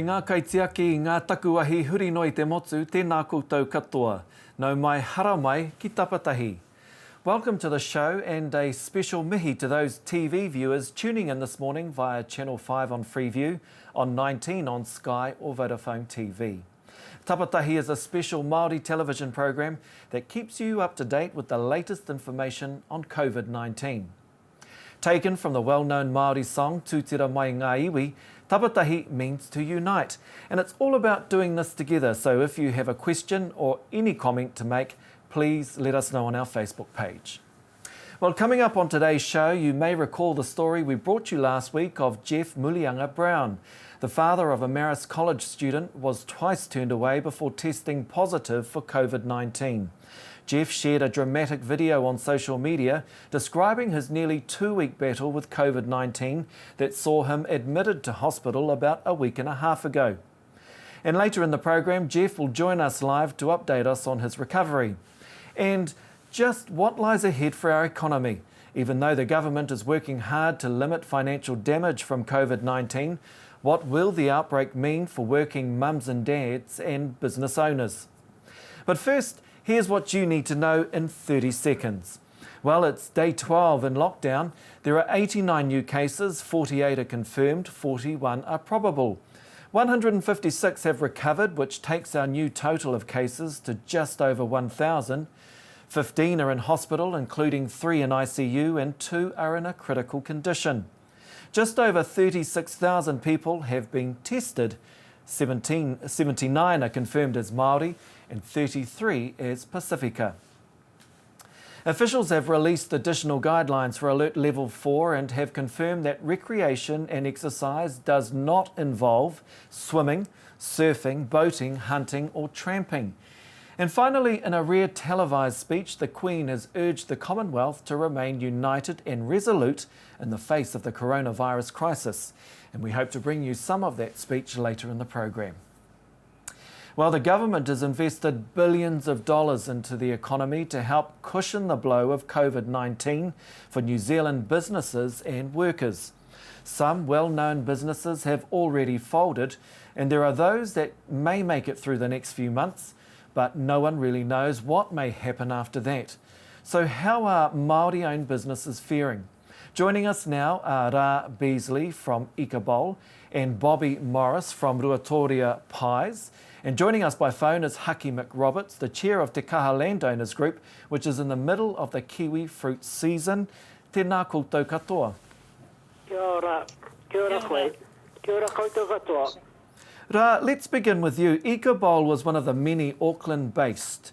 Kei ngā kaitiaki i ngā takuahi huri noi te motu, tēnā koutou katoa. Nau mai hara mai ki Tapatahi. Welcome to the show and a special mihi to those TV viewers tuning in this morning via Channel 5 on Freeview, on 19 on Sky or Vodafone TV. Tapatahi is a special Māori television program that keeps you up to date with the latest information on COVID-19. Taken from the well-known Māori song Tūtira mai ngā iwi, Tapatahi means to unite, and it's all about doing this together. So if you have a question or any comment to make, please let us know on our Facebook page. Well, coming up on today's show, you may recall the story we brought you last week of Jeff Mulianga Brown. The father of a Marist College student was twice turned away before testing positive for COVID-19. Jeff shared a dramatic video on social media describing his nearly 2-week battle with COVID-19 that saw him admitted to hospital about a week and a half ago. And later in the program, Jeff will join us live to update us on his recovery. And just what lies ahead for our economy. Even though the government is working hard to limit financial damage from COVID-19, what will the outbreak mean for working mums and dads and business owners? But first, here's what you need to know in 30 seconds. Well, it's day 12 in lockdown. There are 89 new cases, 48 are confirmed, 41 are probable. 156 have recovered, which takes our new total of cases to just over 1,000. 15 are in hospital, including 3 in ICU, and 2 are in a critical condition. Just over 36,000 people have been tested. 79 are confirmed as Māori and 33 as Pacifica. Officials have released additional guidelines for Alert Level 4 and have confirmed that recreation and exercise does not involve swimming, surfing, boating, hunting or tramping. And finally, in a rare televised speech, the Queen has urged the Commonwealth to remain united and resolute in the face of the coronavirus crisis. And we hope to bring you some of that speech later in the program. Well, the government has invested billions of dollars into the economy to help cushion the blow of COVID-19 for New Zealand businesses and workers. Some well-known businesses have already folded, and there are those that may make it through the next few months, but no one really knows what may happen after that. So how are Māori-owned businesses faring? Joining us now are Ra Beasley from Ikabol and Bobby Morris from Ruatoria Pies. And joining us by phone is Haki McRoberts, the chair of Te Kaha Landowners Group, which is in the middle of the kiwi fruit season. Tēnā koutou katoa. Kia ora. Kia ora koe. Kia ora koutou katoa. Ra, let's begin with you. Ikabol was one of the many Auckland-based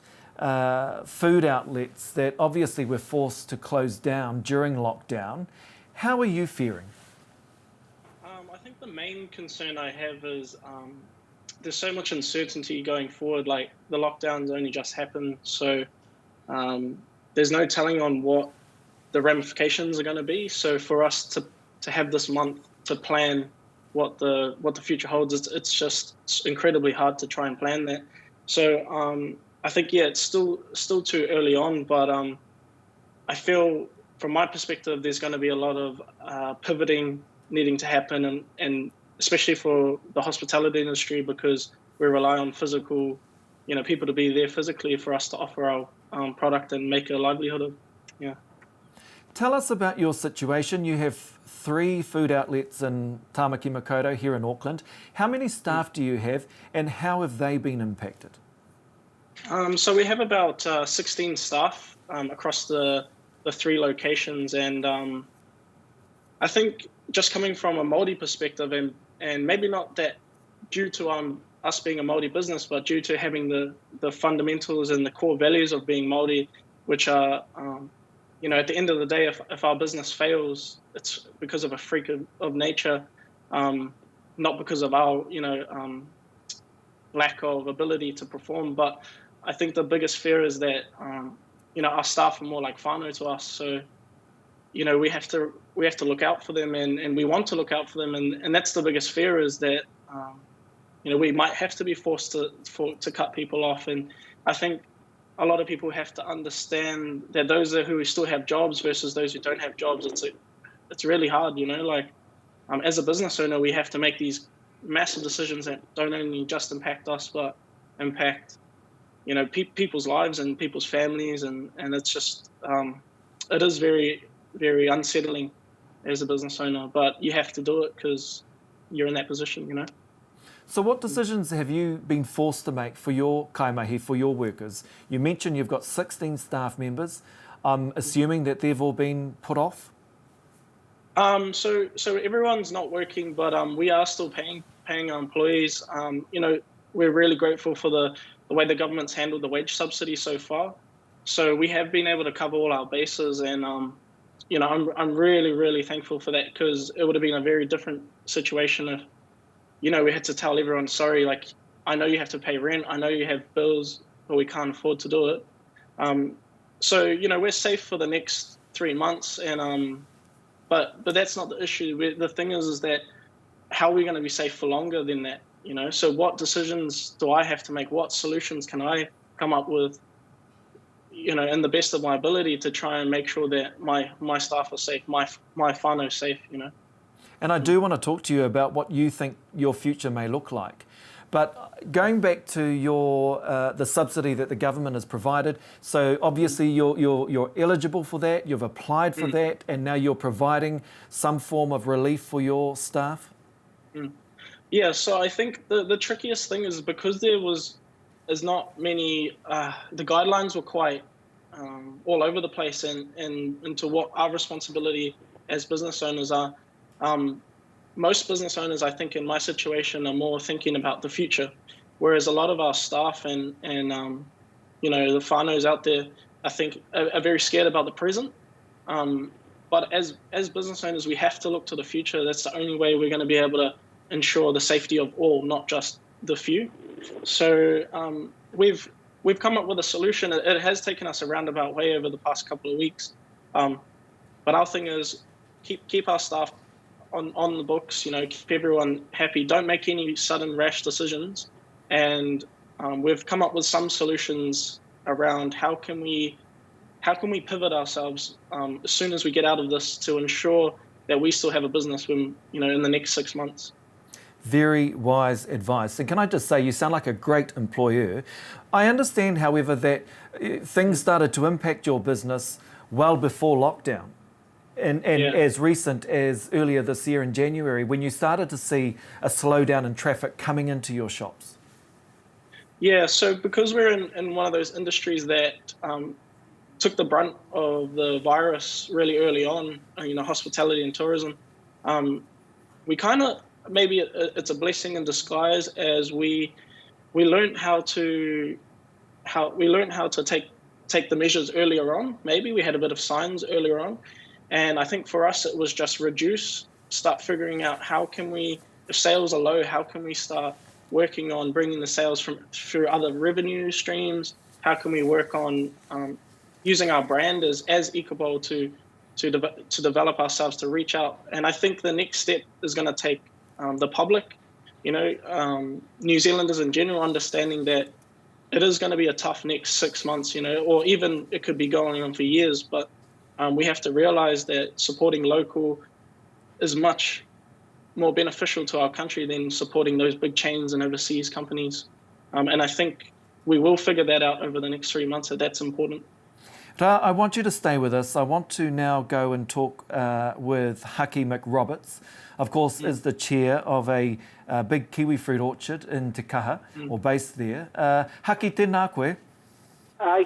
food outlets that obviously were forced to close down during lockdown. How are you faring? I think the main concern I have is there's so much uncertainty going forward. Like the lockdowns only just happened, so there's no telling on what the ramifications are going to be. So for us to have this month to plan what the future holds, it's just incredibly hard to try and plan that. So I think it's still too early on, but I feel from my perspective there's going to be a lot of pivoting needing to happen, and especially for the hospitality industry, because we rely on physical, people to be there physically for us to offer our product and make a livelihood of. Yeah. Tell us about your situation. You have 3 food outlets in Tāmaki Makaurau here in Auckland. How many staff do you have, and how have they been impacted? So we have about 16 staff across the 3 locations, and I think just coming from a Māori perspective, and maybe not that due to us being a Māori business, but due to having the fundamentals and the core values of being Māori, which are, at the end of the day, if our business fails, it's because of a freak of nature, not because of our, lack of ability to perform. But I think the biggest fear is that, our staff are more like whānau to us. So, we have to look out for them, and we want to look out for them, and that's the biggest fear, is that we might have to be forced to cut people off. And I think a lot of people have to understand that those who still have jobs versus those who don't have jobs, it's really hard. As a business owner, we have to make these massive decisions that don't only just impact us, but impact, people's lives and people's families. And it's just, it is very, very unsettling as a business owner, but you have to do it because you're in that position, So what decisions have you been forced to make for your kaimahi, for your workers? You mentioned you've got 16 staff members. I'm assuming that they've all been put off? So everyone's not working, but we are still paying our employees. We're really grateful for the way the government's handled the wage subsidy so far. So we have been able to cover all our bases, and I'm really, really thankful for that, because it would have been a very different situation if, we had to tell everyone, sorry, like, I know you have to pay rent, I know you have bills, but we can't afford to do it. So we're safe for the next 3 months, and but that's not the issue. The thing is that how are we going to be safe for longer than that? So what decisions do I have to make? What solutions can I come up with? In the best of my ability to try and make sure that my staff are safe, my whānau safe. And I do want to talk to you about what you think your future may look like. But going back to your the subsidy that the government has provided, so obviously you're eligible for that, you've applied for that, and now you're providing some form of relief for your staff? Yeah, so I think the trickiest thing is because there's not many, the guidelines were quite all over the place, and into what our responsibility as business owners are. Most business owners, I think, in my situation, are more thinking about the future, whereas a lot of our staff and the whānaus out there, I think, are very scared about the present. But as business owners, we have to look to the future. That's the only way we're going to be able to ensure the safety of all, not just the few. So we've come up with a solution. It has taken us a roundabout way over the past couple of weeks, but our thing is keep our staff on the books, keep everyone happy. Don't make any sudden rash decisions. And we've come up with some solutions around how can we pivot ourselves as soon as we get out of this to ensure that we still have a business when, in the next 6 months. Very wise advice. And can I just say, you sound like a great employer. I understand, however, that things started to impact your business well before lockdown. And as recent as earlier this year in January, when you started to see a slowdown in traffic coming into your shops. Yeah, so because we're in one of those industries that took the brunt of the virus really early on, hospitality and tourism, we kind of, maybe it's a blessing in disguise, as we learned how to take the measures earlier on. Maybe we had a bit of signs earlier on. And I think for us, it was just start figuring out if sales are low, how can we start working on bringing the sales through other revenue streams? How can we work on using our brand as Āpōpō to develop ourselves, to reach out? And I think the next step is going to take the public, New Zealanders in general, understanding that it is going to be a tough next 6 months, or even it could be going on for years, but we have to realize that supporting local is much more beneficial to our country than supporting those big chains and overseas companies. And I think we will figure that out over the next 3 months, so that's important. I want you to stay with us. I want to now go and talk with Haki McRoberts. Of course, is the chair of a big kiwi fruit orchard in Te Kaha, or based there. Haki, tēnā koe.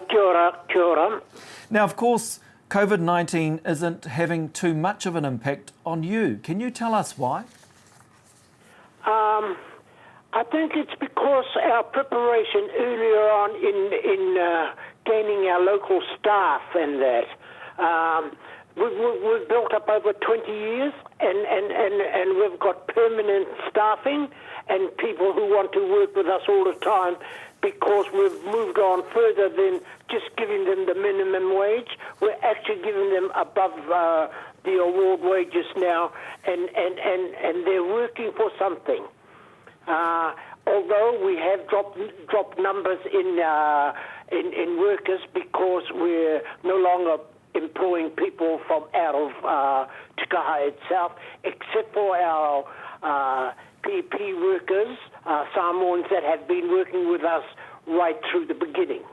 Kia ora. Now, of course, COVID-19 isn't having too much of an impact on you. Can you tell us why? I think it's because our preparation earlier on in gaining our local staff and that. We've built up over 20 years and we've got permanent staffing and people who want to work with us all the time, because we've moved on further than just giving them the minimum wage. We're actually giving them above the award wages now, and they're working for something. Although we have dropped numbers in workers, because we're no longer employing people from out of Te Kaha itself, except for our PP workers, Samoans that have been working with us right through the beginning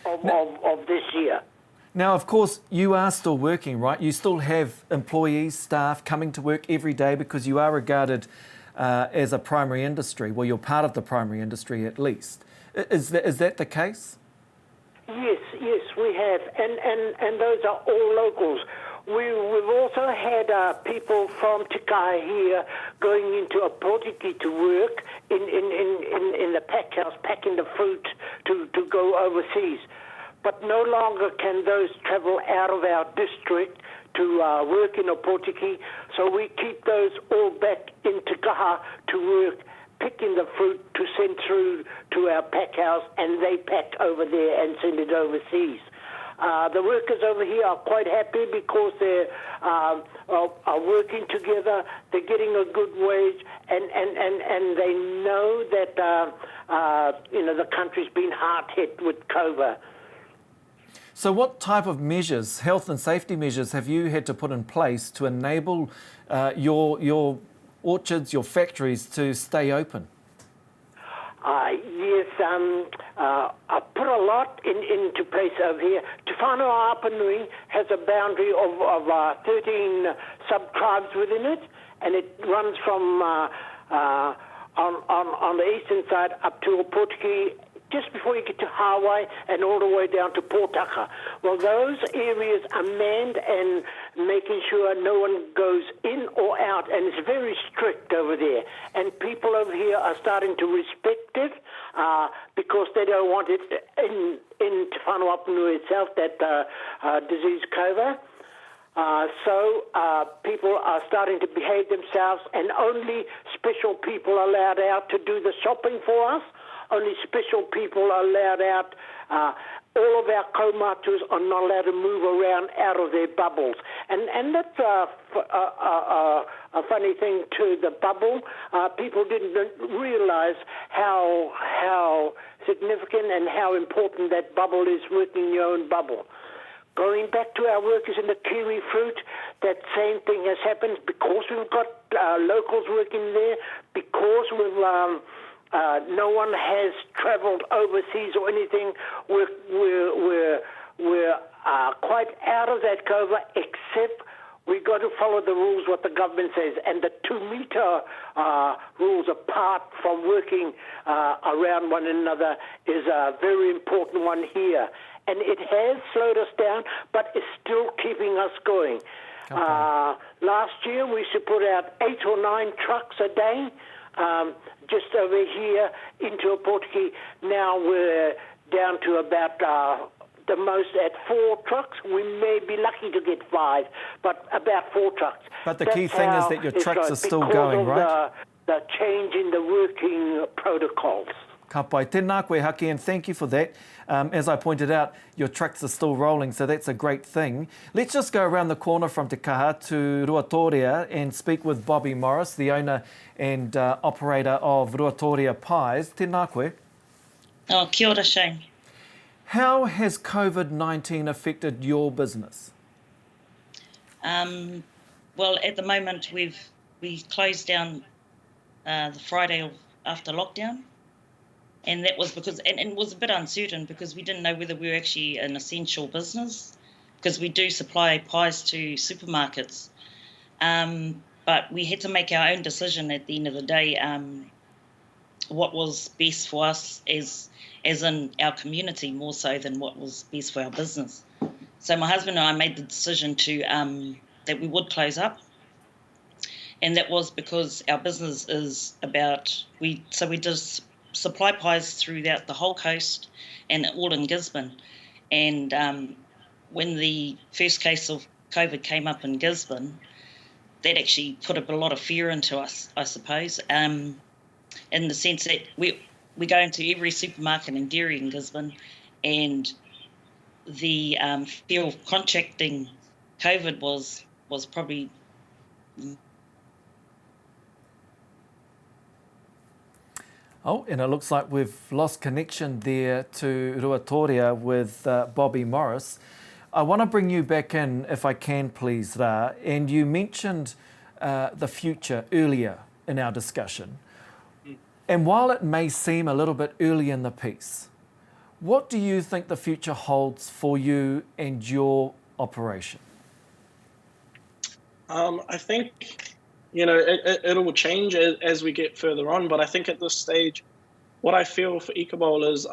of this year. Now, of course, you are still working, right? You still have employees, staff coming to work every day because you are regarded as a primary industry. Well, you're part of the primary industry at least. Is that the case? Yes, we have, and those are all locals. We've also had people from Tapatahi here going into Āpōpō to work in the pack house, packing the fruit to go overseas. But no longer can those travel out of our district to work in Āpōpō, so we keep those all back in Te Kaha to work, picking the fruit to send through to our pack house, and they pack over there and send it overseas. The workers over here are quite happy because they are working together, they're getting a good wage, and they know that the country's been hard hit with COVID. So what type of measures, health and safety measures, have you had to put in place to enable your orchards, your factories to stay open? Yes, I put a lot into place over here. Te Whanau Apanui has a boundary of 13 sub-tribes within it, and it runs from on the eastern side up to Āpōpō, just before you get to Hawaii and all the way down to Pōtaka. Well, those areas are manned and making sure no one goes in or out, and it's very strict over there. And people over here are starting to respect it because they don't want it in Te Whanau Apanui itself, that disease COVID. So people are starting to behave themselves, and only special people are allowed out to do the shopping for us. Only special people are allowed out. All of our kaumatus are not allowed to move around out of their bubbles. And that's a funny thing too, the bubble. People didn't realise how significant and how important that bubble is, working your own bubble. Going back to our workers in the kiwi fruit, that same thing has happened because we've got locals working there, because we've... no one has travelled overseas or anything. We're quite out of that COVID, except we've got to follow the rules, what the government says. And the 2-metre rules apart from working around one another is a very important one here. And it has slowed us down, but it's still keeping us going. Okay. Last year we used to put out 8 or 9 trucks a day. Just over here into Āpōpō. Now we're down to about the most at 4 trucks. We may be lucky to get 5, but about 4 trucks. But the key thing is that your trucks are still going, right? The change in the working protocols. Ka pai. Tēnā koe Haki, and thank you for that. As I pointed out, your trucks are still rolling, so that's a great thing. Let's just go around the corner from Te Kaha to Ruatoria and speak with Bobby Morris, the owner and operator of Ruatoria Pies. Tēnā koe. Oh, kia ora, Shane. How has COVID-19 affected your business? Well, at the moment, we closed down the Friday after lockdown. And that was because, and it was a bit uncertain because we didn't know whether we were actually an essential business, because we do supply pies to supermarkets. But we had to make our own decision at the end of the day, what was best for us as in our community more so than what was best for our business. So my husband and I made the decision to that we would close up. And that was because our business is about, we just supply pies throughout the whole coast and all in Gisborne. And when the first case of COVID came up in Gisborne, that actually put a lot of fear into us, I suppose, in the sense that we go into every supermarket and dairy in Gisborne, and the fear of contracting COVID was probably... Oh, and it looks like we've lost connection there to Ruatoria with Bobby Morris. I want to bring you back in, if I can, please, Ra. And you mentioned the future earlier in our discussion. And while it may seem a little bit early in the piece, what do you think the future holds for you and your operation? I think, it'll change as we get further on, but I think at this stage, what I feel for Ikabowl is,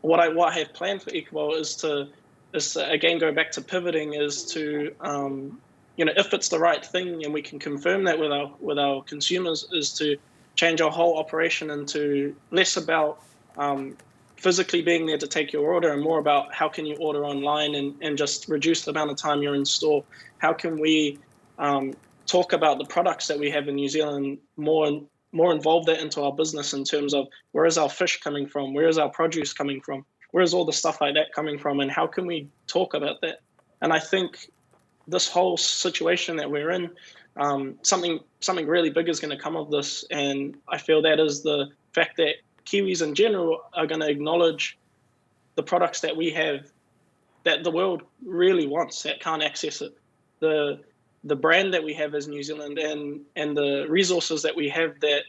what I have planned for Ikabowl is to again go back to pivoting, is to, if it's the right thing and we can confirm that with our consumers, is to change our whole operation into less about physically being there to take your order and more about how can you order online and just reduce the amount of time you're in store. How can we talk about the products that we have in New Zealand more involve that into our business in terms of where is our fish coming from, where is our produce coming from, where is all the stuff like that coming from, and how can we talk about that? And I think this whole situation that we're in, something really big is going to come of this, and I feel that is the fact that Kiwis in general are going to acknowledge the products that we have that the world really wants, that can't access it. The brand that we have as New Zealand and the resources that we have that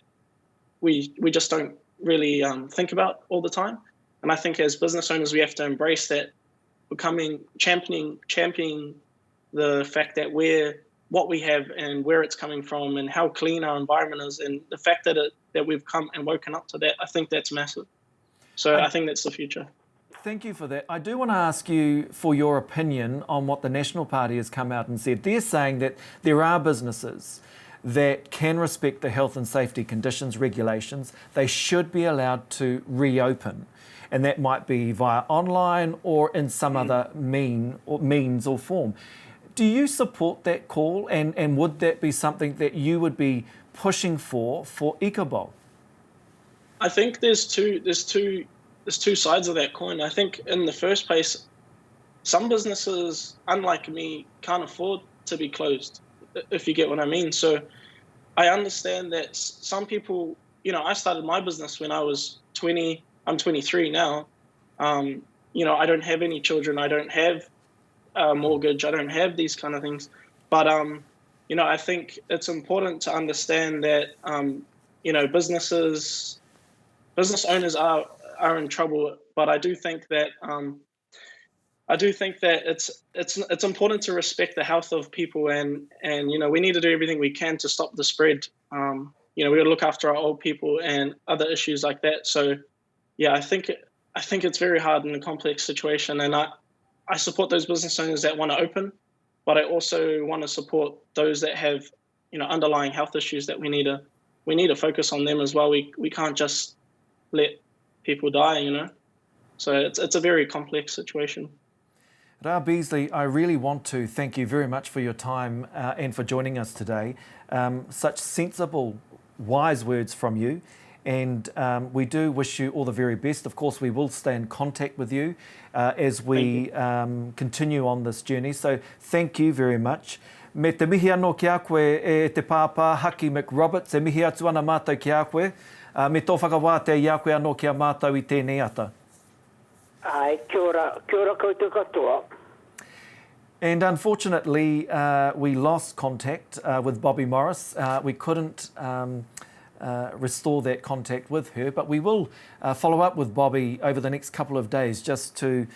we just don't really think about all the time. And I think as business owners, we have to embrace that, championing the fact that what we have and where it's coming from and how clean our environment is, and the fact that we've come and woken up to that, I think that's massive. So I think that's the future. Thank you for that. I do want to ask you for your opinion on what the National Party has come out and said. They're saying that there are businesses that can respect the health and safety conditions, regulations. They should be allowed to reopen. And that might be via online or in some other means or form. Do you support that call, and would that be something that you would be pushing for Ikabowl? I think there's two sides of that coin. I think in the first place, some businesses, unlike me, can't afford to be closed, if you get what I mean. So I understand that some people, I started my business when I was 20. I'm 23 now. I don't have any children. I don't have a mortgage. I don't have these kind of things. But, I think it's important to understand that, business owners are in trouble. But I do think that it's important to respect the health of people, and we need to do everything we can to stop the spread. We got to look after our old people and other issues like that. So, yeah, I think it's very hard in a complex situation, and I support those business owners that want to open, but I also want to support those that have underlying health issues that we need to focus on them as well. We can't just let people die, So it's a very complex situation. Ra Beasley, I really want to thank you very much for your time and for joining us today. Such sensible, wise words from you. And we do wish you all the very best. Of course, we will stay in contact with you as we continue on this journey. So thank you very much. Me te mihi anō ki a koe e te pāpā Haki McRoberts, e mihi atu ana mātou ki a koe. Me tō whakawātea i a koe anō ki a mātou i tēnei ata. Ai, kia ora koutou katoa. And unfortunately, we lost contact with Bobby Morris. We couldn't restore that contact with her, but we will follow up with Bobby over the next couple of days just to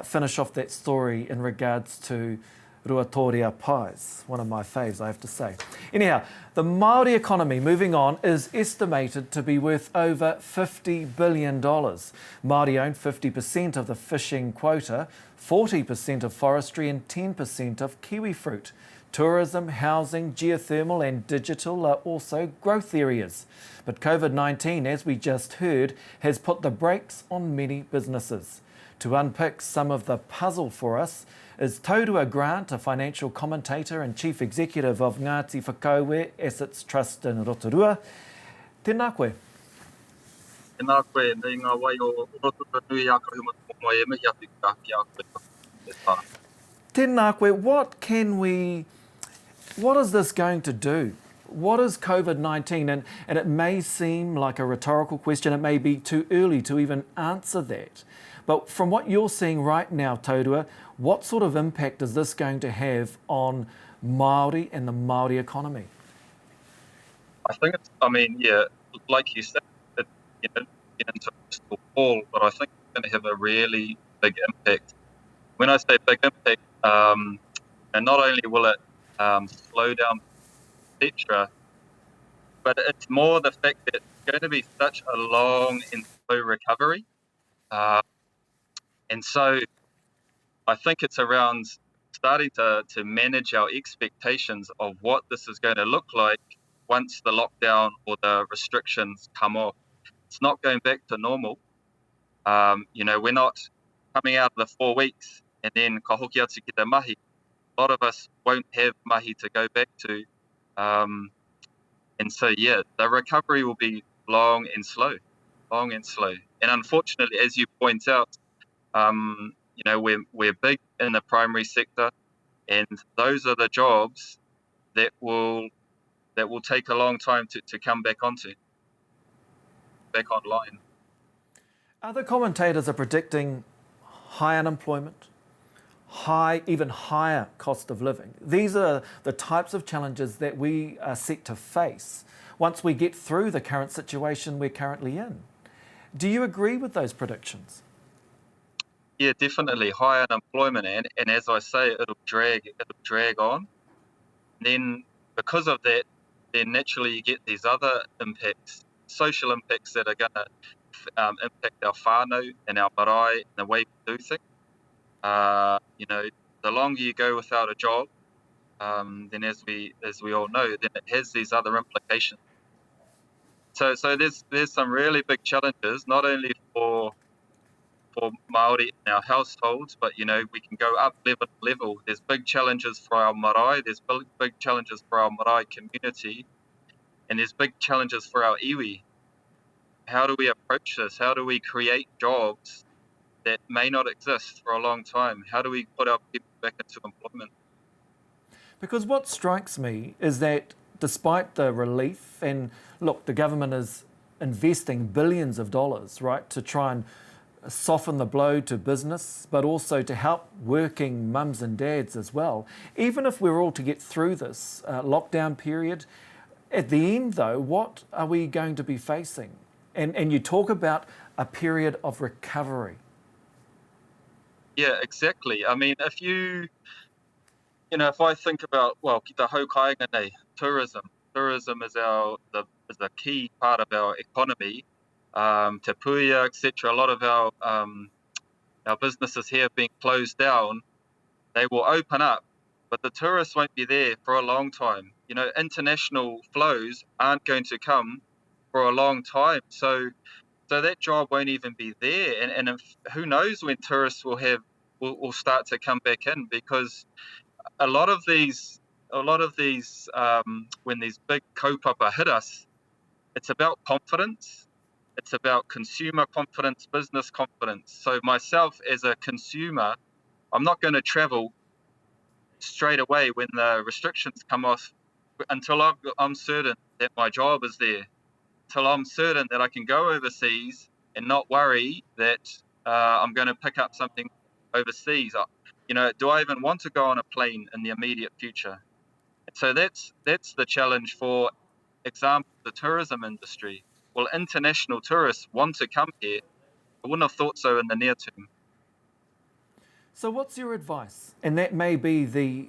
finish off that story in regards to ruatoria pies, one of my faves, I have to say. Anyhow, the Māori economy, moving on, is estimated to be worth over $50 billion. Māori own 50% of the fishing quota, 40% of forestry and 10% of kiwi fruit. Tourism, housing, geothermal and digital are also growth areas. But COVID-19, as we just heard, has put the brakes on many businesses. To unpick some of the puzzle for us is Taurua Grant, a financial commentator and chief executive of Ngāti Whakautua Assets Trust in Rotorua. Tēnā koe. Tēnā koe, nei ngā wai o Rotorua nui a karawhiunga mai e mihi atu ki a koe. Tēnā koe, what is this going to do? What is COVID-19? And it may seem like a rhetorical question. It may be too early to even answer that. But from what you're seeing right now, Taurua, what sort of impact is this going to have on Māori and the Māori economy? I think it's, I mean, yeah, like you said, you know, get into a crystal ball, but I think it's going to have a really big impact. When I say big impact, and not only will it slow down, etc., but it's more the fact that it's going to be such a long and slow recovery. And so I think it's around starting to manage our expectations of what this is going to look like once the lockdown or the restrictions come off. It's not going back to normal. You know, we're not coming out of the 4 weeks and then ka hoki atu ki te mahi. A lot of us won't have mahi to go back to. And so, yeah, the recovery will be long and slow. And unfortunately, as you point out, you know, we're big in the primary sector, and those are the jobs that will take a long time to come back online. Other commentators are predicting high unemployment, even higher cost of living. These are the types of challenges that we are set to face once we get through the current situation we're currently in. Do you agree with those predictions? Yeah, definitely high unemployment, and as I say, it'll drag on. And then because of that, then naturally you get these other impacts, social impacts that are going to impact our whānau and our marae and the way we do things. You know, the longer you go without a job, then as we all know, then it has these other implications. So there's some really big challenges, not only for Māori in our households, but you know, we can go up level. There's big challenges for our marae, there's big challenges for our marae community, and there's big challenges for our iwi. How do we approach this? How do we create jobs that may not exist for a long time? How do we put our people back into employment? Because what strikes me is that despite the relief, and look, the government is investing billions of dollars, right, to try and soften the blow to business, but also to help working mums and dads as well. Even if we're all to get through this lockdown period, at the end though, what are we going to be facing? And you talk about a period of recovery. Yeah, exactly. I mean, if if I think about, well, ki tā haukainga nei, tourism is a key part of our economy. Te pūtea, etc. A lot of our businesses here being closed down, they will open up, but the tourists won't be there for a long time. You know, international flows aren't going to come for a long time, so that job won't even be there. And who knows when tourists will start to come back in, because a lot of these when these big kaupapa hit us, it's about confidence. It's about consumer confidence, business confidence. So myself as a consumer, I'm not going to travel straight away when the restrictions come off until I'm certain that my job is there, until I'm certain that I can go overseas and not worry that I'm going to pick up something overseas. You know, do I even want to go on a plane in the immediate future? So that's the challenge. For example, the tourism industry. Well, international tourists want to come here. I wouldn't have thought so in the near term. So what's your advice? And that may be the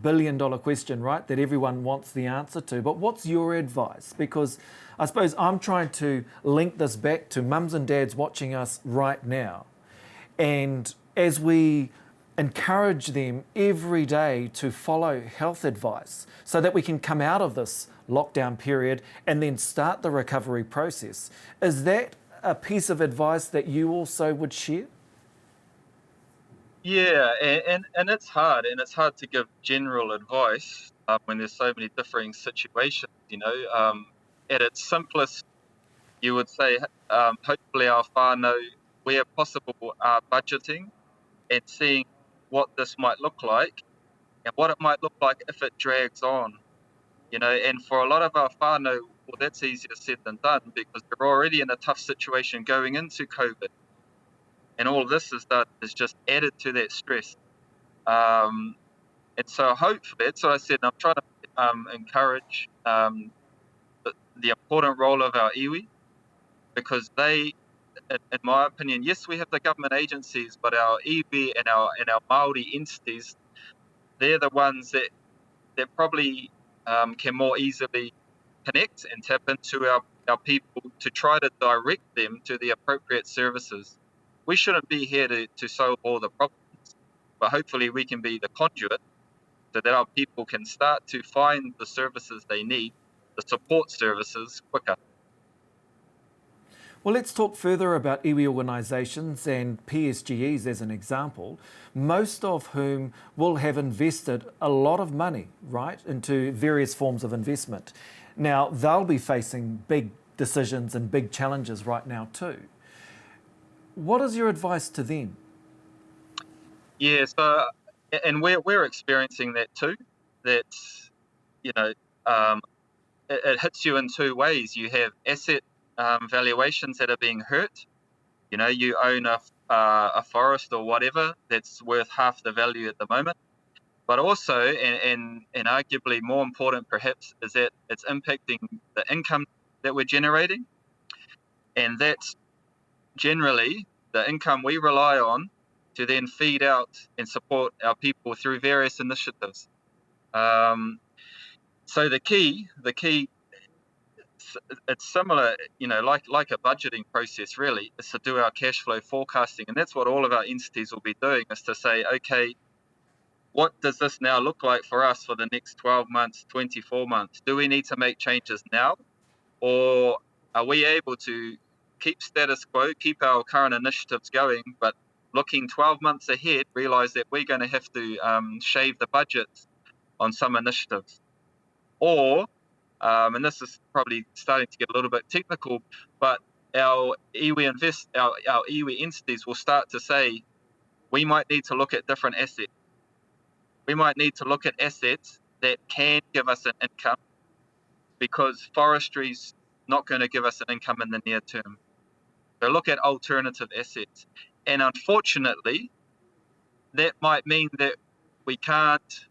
billion-dollar question, right, that everyone wants the answer to. But what's your advice? Because I suppose I'm trying to link this back to mums and dads watching us right now. And as we encourage them every day to follow health advice so that we can come out of this lockdown period and then start the recovery process, is that a piece of advice that you also would share? Yeah, and it's hard, to give general advice when there's so many differing situations. You know, at its simplest, you would say, hopefully our whānau, where possible, are budgeting and seeing what this might look like and what it might look like if it drags on. You know, and for a lot of our whānau, well, that's easier said than done, because they're already in a tough situation going into COVID. And all of this is just added to that stress. And so hopefully, that's what I said, I'm trying to encourage the important role of our iwi, because they, in my opinion, yes, we have the government agencies, but our iwi and our Māori entities, they're the ones that probably can more easily connect and tap into our people to try to direct them to the appropriate services. We shouldn't be here to solve all the problems, but hopefully we can be the conduit so that our people can start to find the services they need, the support services, quicker. Well, let's talk further about iwi organisations and PSGEs as an example, most of whom will have invested a lot of money, right, into various forms of investment. Now, they'll be facing big decisions and big challenges right now too. What is your advice to them? Yeah, so, and we're experiencing that too, that, you know, it hits you in two ways. You have asset valuations that are being hurt. You know, you own a forest or whatever that's worth half the value at the moment. But also, and arguably more important perhaps, is that it's impacting the income that we're generating. And that's generally the income we rely on to then feed out and support our people through various initiatives. So the key, it's similar, you know, like a budgeting process really, is to do our cash flow forecasting. And that's what all of our entities will be doing, is to say, okay, what does this now look like for us for the next 12 months, 24 months? Do we need to make changes now? Or are we able to keep status quo, keep our current initiatives going, but looking 12 months ahead, realize that we're going to have to shave the budgets on some initiatives? Or, and this is probably starting to get a little bit technical, but our iwi our iwi entities will start to say, we might need to look at different assets. We might need to look at assets that can give us an income, because forestry's not going to give us an income in the near term. So look at alternative assets. And unfortunately, that might mean that we can't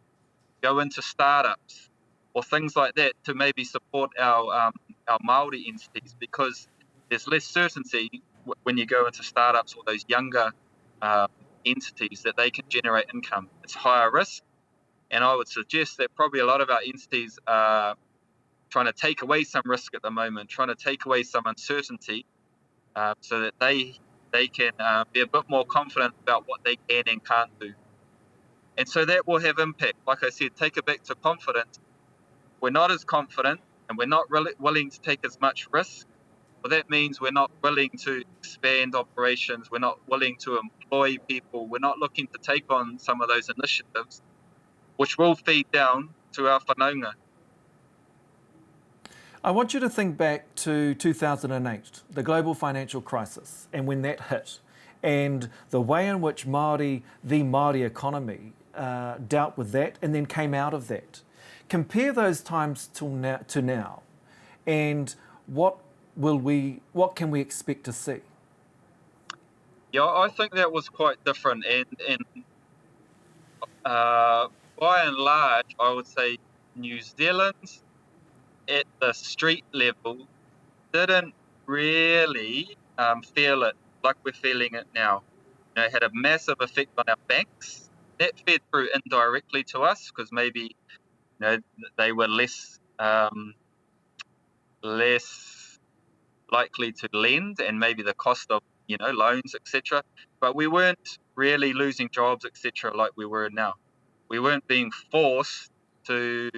go into startups or things like that to maybe support our Māori entities, because there's less certainty when you go into startups or those younger entities that they can generate income. It's higher risk. And I would suggest that probably a lot of our entities are trying to take away some risk at the moment, trying to take away some uncertainty, so that they can be a bit more confident about what they can and can't do. And so that will have impact. Like I said, take it back to confidence. We're not as confident and we're not really willing to take as much risk. Well, that means we're not willing to expand operations. We're not willing to employ people. We're not looking to take on some of those initiatives, which will feed down to our whanaunga. I want you to think back to 2008, the global financial crisis, and when that hit, and the way in which the Māori economy dealt with that and then came out of that. Compare those times to now, and what can we expect to see? Yeah, I think that was quite different, and by and large, I would say New Zealand at the street level didn't really feel it like we're feeling it now. You know, it had a massive effect on our banks. That fed through indirectly to us, because maybe, you know, they were less likely to lend, and maybe the cost of, you know, loans, etc. But we weren't really losing jobs, etc., like we were now. We weren't being forced to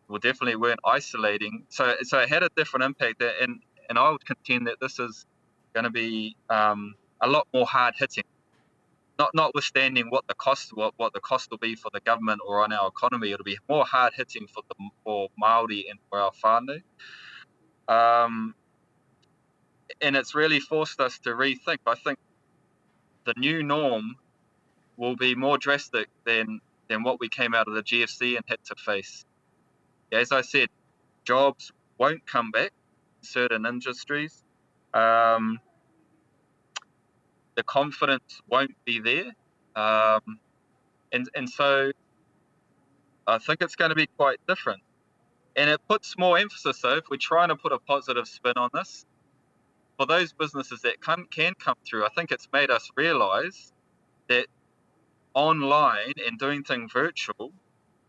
well, definitely weren't isolating. So it had a different impact, and I would contend that this is going to be a lot more hard hitting. Notwithstanding what the cost will be for the government or on our economy, it'll be more hard hitting for Māori and for our whānau. And it's really forced us to rethink. I think the new norm will be more drastic than what we came out of the GFC and had to face. As I said, jobs won't come back in certain industries. The confidence won't be there. And so I think it's going to be quite different. And it puts more emphasis, though, if we're trying to put a positive spin on this, for those businesses that can come through, I think it's made us realise that online and doing things virtual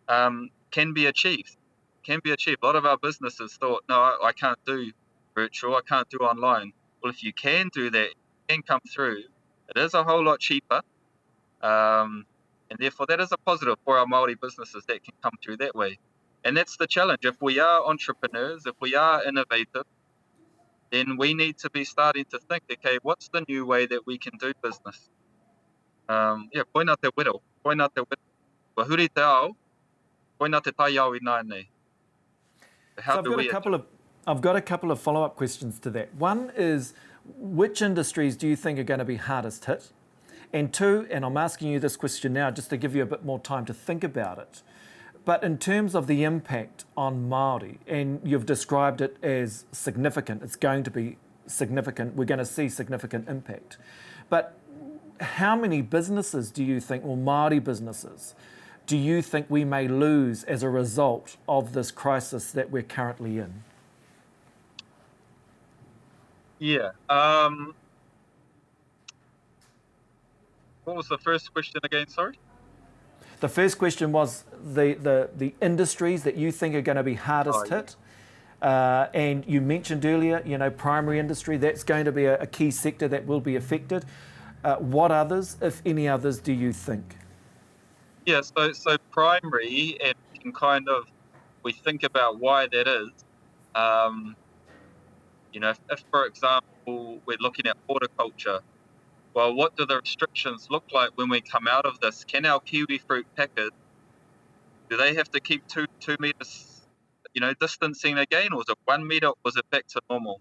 can be achieved. A lot of our businesses thought, no, I can't do virtual, I can't do online. Well, if you can do that, you can come through. It is a whole lot cheaper, and therefore that is a positive for our Māori businesses that can come through that way. And that's the challenge. If we are entrepreneurs, if we are innovative, then we need to be starting to think, okay, what's the new way that we can do business? Poina te wero, poina te wero. Wahuri te ao, poina te tai au I nai nei. So I've got a couple of follow-up questions to that. One is, which industries do you think are going to be hardest hit? And two, and I'm asking you this question now just to give you a bit more time to think about it, but in terms of the impact on Māori, and you've described it as significant, it's going to be significant, we're going to see significant impact. But how many businesses do you think, or Māori businesses, do you think we may lose as a result of this crisis that we're currently in? Yeah. What was the first question again, sorry? The first question was the industries that you think are going to be hardest hit. And you mentioned earlier, primary industry, that's going to be a key sector that will be affected. What others, if any others, do you think? Yeah, so primary, and we think about why that is. If for example, we're looking at horticulture, well, what do the restrictions look like when we come out of this? Can our kiwi fruit packers, do they have to keep 2 meters, distancing again, or is it 1 meter, or is it back to normal?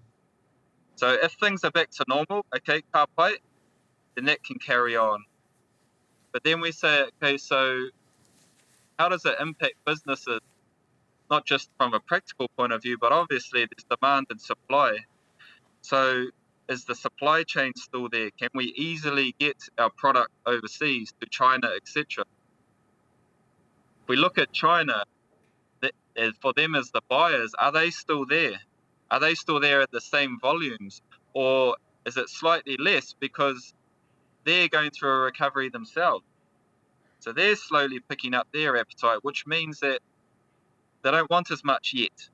So if things are back to normal, okay, ka pai, then that can carry on. But then we say, okay, so how does it impact businesses, not just from a practical point of view, but obviously there's demand and supply. So is the supply chain still there? Can we easily get our product overseas to China, etc.? If we look at China, for them as the buyers, are they still there? Are they still there at the same volumes? Or is it slightly less because they're going through a recovery themselves? So they're slowly picking up their appetite, which means that they don't want as much yet.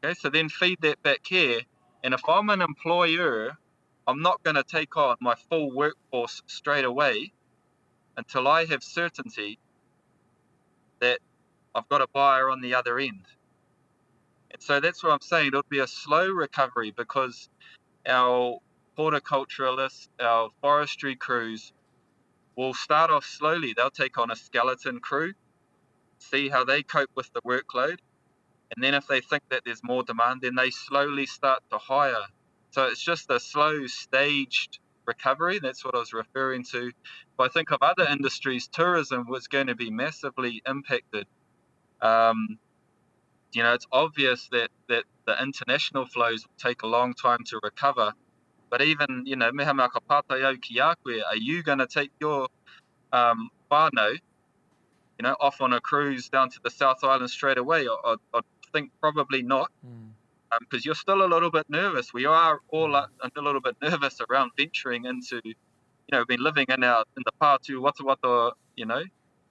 Okay, so then feed that back here. And if I'm an employer, I'm not going to take on my full workforce straight away until I have certainty that I've got a buyer on the other end. And so that's what I'm saying. It'll be a slow recovery because our horticulturalists, our forestry crews will start off slowly. They'll take on a skeleton crew, see how they cope with the workload. And then if they think that there's more demand, then they slowly start to hire. So it's just a slow, staged recovery. That's what I was referring to. If I think of other industries, tourism was going to be massively impacted. It's obvious that the international flows will take a long time to recover. But even, meha maka pātai au ki a koe, are you going to take your whānau, off on a cruise down to the South Island straight away? I think probably not, because you're still a little bit nervous. We are all a little bit nervous around venturing into, we've been living in the pātu wata,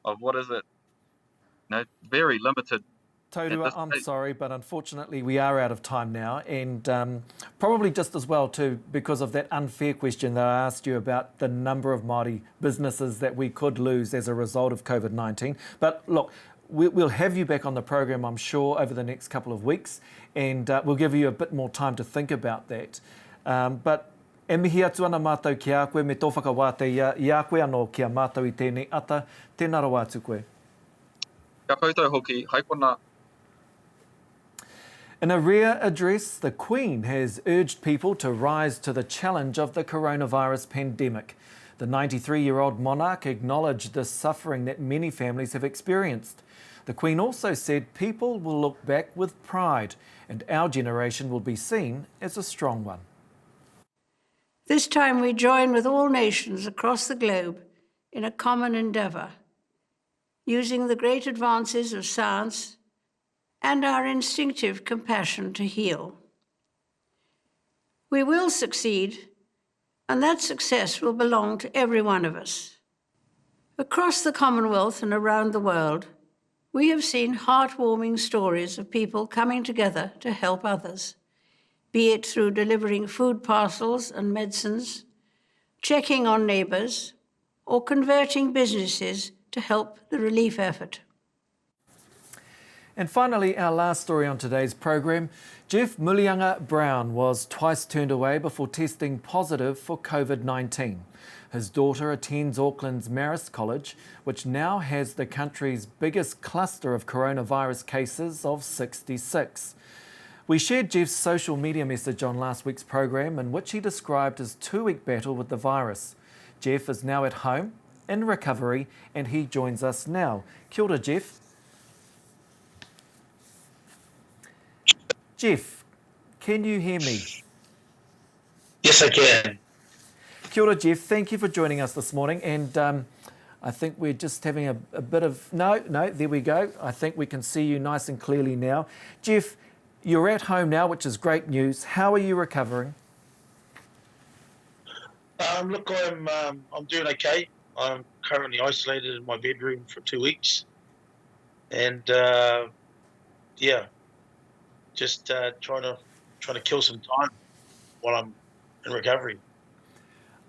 of what is it, very limited. Taurua, I'm sorry, but unfortunately we are out of time now, and probably just as well too because of that unfair question that I asked you about the number of Māori businesses that we could lose as a result of COVID-19. But look, we'll have you back on the program, I'm sure, over the next couple of weeks, and we'll give you a bit more time to think about that. But e mihi atu ana mātou ki a koe, me tō whakawāte i a koe anō ki a mātou i tēnei ata, tēnā rawa atu koe. Kia koutou hoki, haipona. In a rare address, the Queen has urged people to rise to the challenge of the coronavirus pandemic. The 93-year-old monarch acknowledged the suffering that many families have experienced. The Queen also said people will look back with pride and our generation will be seen as a strong one. This time we join with all nations across the globe in a common endeavour, using the great advances of science and our instinctive compassion to heal. We will succeed, and that success will belong to every one of us. Across the Commonwealth and around the world, we have seen heartwarming stories of people coming together to help others, be it through delivering food parcels and medicines, checking on neighbours, or converting businesses to help the relief effort. And finally, our last story on today's program. Jeff Mulianga Brown was twice turned away before testing positive for COVID-19. His daughter attends Auckland's Marist College, which now has the country's biggest cluster of coronavirus cases of 66. We shared Jeff's social media message on last week's program, in which he described his 2-week battle with the virus. Jeff is now at home, in recovery, and he joins us now. Kia ora, Jeff. Jeff, can you hear me? Yes, I can. Kia ora, Jeff. Thank you for joining us this morning. And I think we're just having a bit of... No, there we go. I think we can see you nice and clearly now. Jeff, you're at home now, which is great news. How are you recovering? Look, I'm doing okay. I'm currently isolated in my bedroom for 2 weeks. And, just trying to kill some time while I'm in recovery.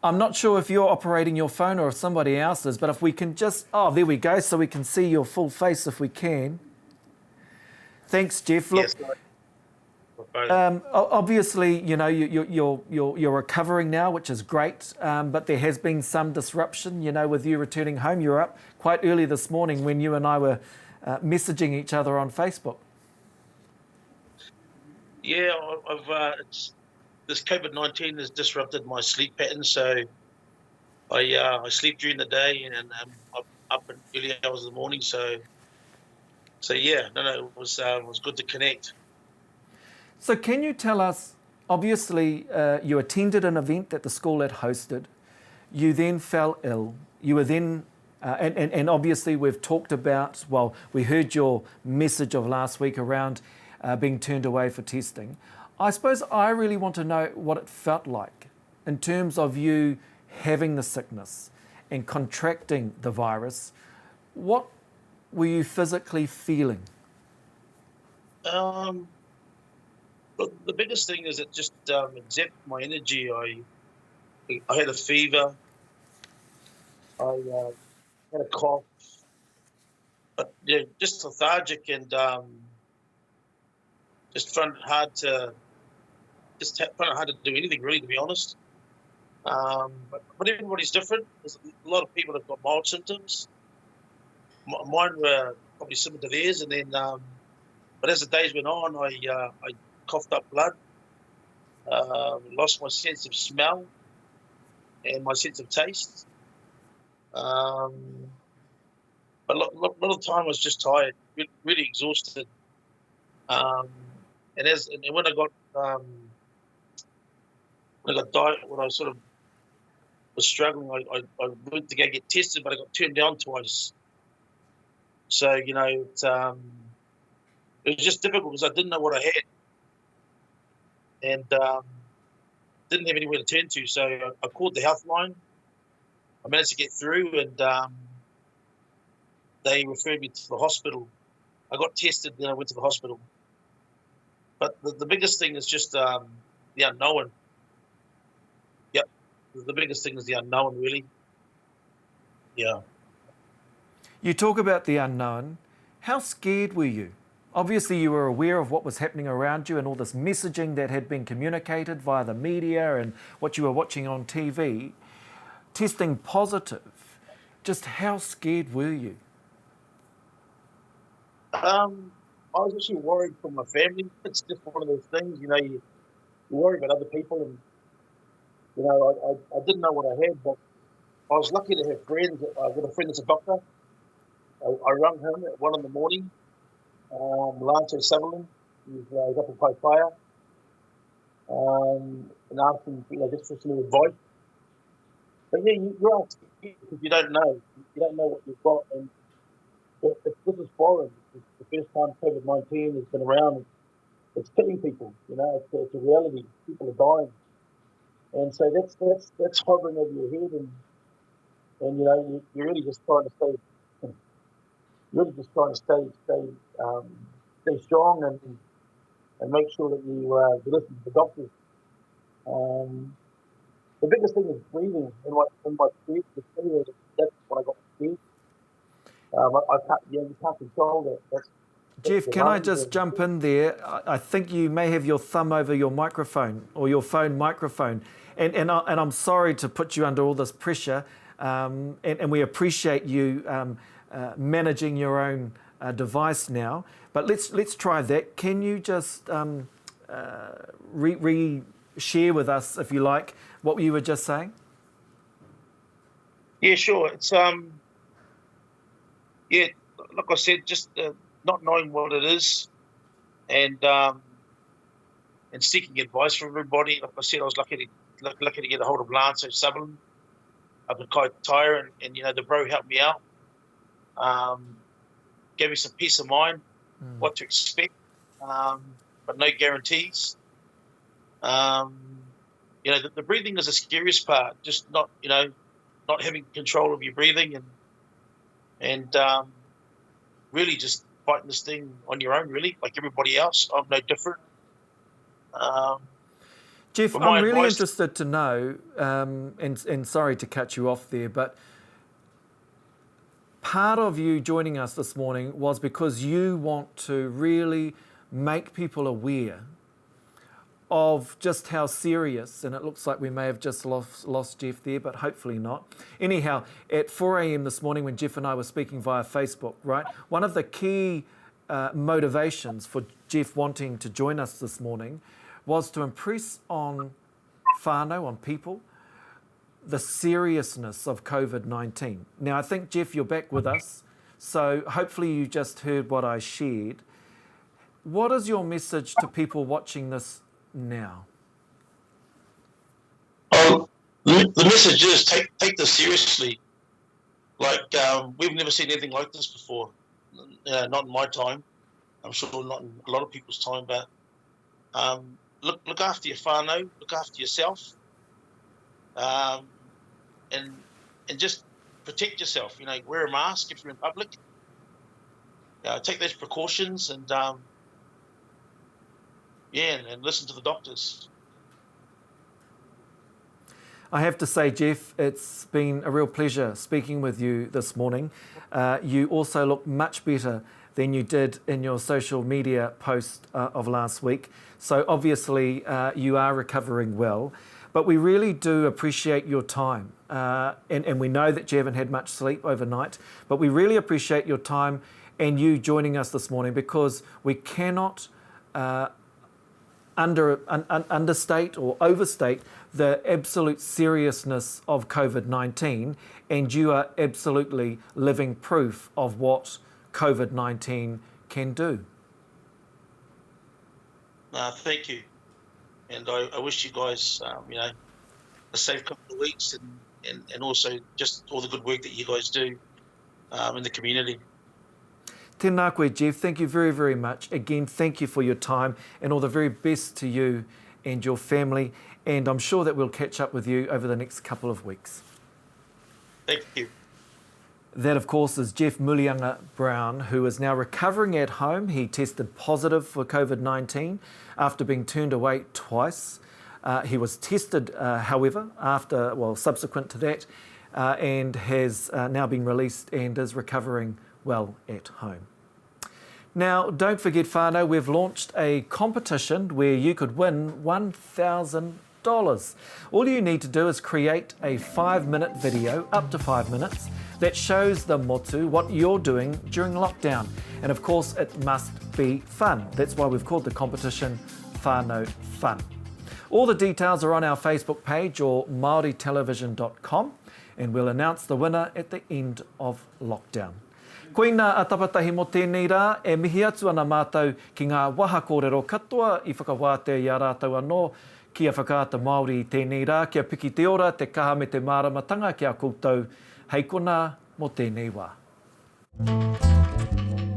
I'm not sure if you're operating your phone or if somebody else is, but if we can just... Oh, there we go, so we can see your full face if we can. Thanks, Jeff. Look, Yes, obviously, you know, you're recovering now, which is great, but there has been some disruption, you know, with you returning home. You were up quite early this morning when you and I were messaging each other on Facebook. Yeah, this COVID-19 has disrupted my sleep pattern, so I sleep during the day and I'm up in early hours of the morning. So yeah, it was good to connect. So can you tell us, obviously you attended an event that the school had hosted, you then fell ill, you were then, and obviously we've talked about, well, we heard your message of last week around being turned away for testing. I suppose I really want to know what it felt like in terms of you having the sickness and contracting the virus. What were you physically feeling? But the biggest thing is it just zapped my energy. I had a fever. I had a cough. But yeah, just lethargic and just found it hard to do anything really, to be honest. But everybody's different. There's a lot of people that have got mild symptoms. Mine were probably similar to theirs, and then but as the days went on, I coughed up blood, lost my sense of smell and my sense of taste. But a lot of the time I was just tired, really exhausted. And when I got when I sort of was struggling, I went to go get tested, but I got turned down twice. So you know, it was just difficult because I didn't know what I had, and didn't have anywhere to turn to. So I called the health line. I managed to get through, and they referred me to the hospital. I got tested, then I went to the hospital. But the biggest thing is just the unknown. Yep, the biggest thing is the unknown, really. Yeah. You talk about the unknown. How scared were you? Obviously, you were aware of what was happening around you and all this messaging that had been communicated via the media and what you were watching on TV. Testing positive. Just how scared were you? I was actually worried for my family. It's just one of those things, you know, you worry about other people, and you know, I didn't know what I had, but I was lucky to have friends. I've got a friend that's a doctor. I rang him at 1 a.m. Lance Sutherland, he's up in Pātai, and asked him, you know, just for some advice. But yeah, you're asking because you don't know what you've got, and this is foreign. It's the first time COVID-19 has been around. It's killing people. You know, it's a reality. People are dying, and so that's hovering over your head, and you know you're really just trying to stay strong and make sure that you listen to the doctors. The biggest thing is breathing. In my breath, that's what I got scared. You can't control that. That's Jeff, can I just jump in there? I think you may have your thumb over your microphone or your phone microphone. And I'm sorry to put you under all this pressure. And we appreciate you managing your own device now. But let's try that. Can you just share with us, if you like, what you were just saying? Yeah, sure. It's like I said, just not knowing what it is, and seeking advice from everybody. Like I said, I was lucky to get a hold of Lance Sutherland up in Kaimahi, and you know the bro helped me out. Gave me some peace of mind, what to expect, but no guarantees. You know, the breathing is the scariest part. Just not having control of your breathing, and really just fighting this thing on your own, really, like everybody else. I'm no different. Jeff, I'm really interested to know, and sorry to cut you off there, but part of you joining us this morning was because you want to really make people aware of just how serious, and it looks like we may have just lost Jeff there, but hopefully not. Anyhow, at 4 a.m. this morning when Jeff and I were speaking via Facebook, right, one of the key motivations for Jeff wanting to join us this morning was to impress on whānau, on people, the seriousness of COVID-19. Now, I think, Jeff, you're back with us, so hopefully you just heard what I shared. What is your message to people watching this now? The message is take this seriously. Like, we've never seen anything like this before. Not in my time. I'm sure not in a lot of people's time, but look after your whānau, look after yourself, and just protect yourself. You know, wear a mask if you're in public. Take those precautions, and and listen to the doctors. I have to say, Jeff, it's been a real pleasure speaking with you this morning. You also look much better than you did in your social media post of last week. So obviously you are recovering well, but we really do appreciate your time. And we know that you haven't had much sleep overnight, but we really appreciate your time and you joining us this morning, because we cannot understate or overstate the absolute seriousness of COVID-19, and you are absolutely living proof of what COVID-19 can do. Thank you, and I wish you guys, a safe couple of weeks, and also just all the good work that you guys do in the community. Tēnā koe, Jeff. Thank you very, very much. Again, thank you for your time and all the very best to you and your family. And I'm sure that we'll catch up with you over the next couple of weeks. Thank you. That, of course, is Jeff Mulianga Brown, who is now recovering at home. He tested positive for COVID-19 after being turned away twice. He was tested, however, subsequent to that, and has now been released and is recovering well at home. Now, don't forget, whānau, we've launched a competition where you could win $1,000. All you need to do is create a 5-minute video, up to 5 minutes, that shows the motu what you're doing during lockdown. And of course, it must be fun. That's why we've called the competition Whānau Fun. All the details are on our Facebook page or MaoriTelevision.com, and we'll announce the winner at the end of lockdown. Koina a Tapatahi mo tēnei rā, e mihi atu ana mātou ki ngā waha kōrero katoa I whakawātea i a rātou anō, kia Whakaata Māori tēnei rā, kia piki te ora, te kaha me te māramatanga kia koutou, hei kona mo tēnei wā. Thank you.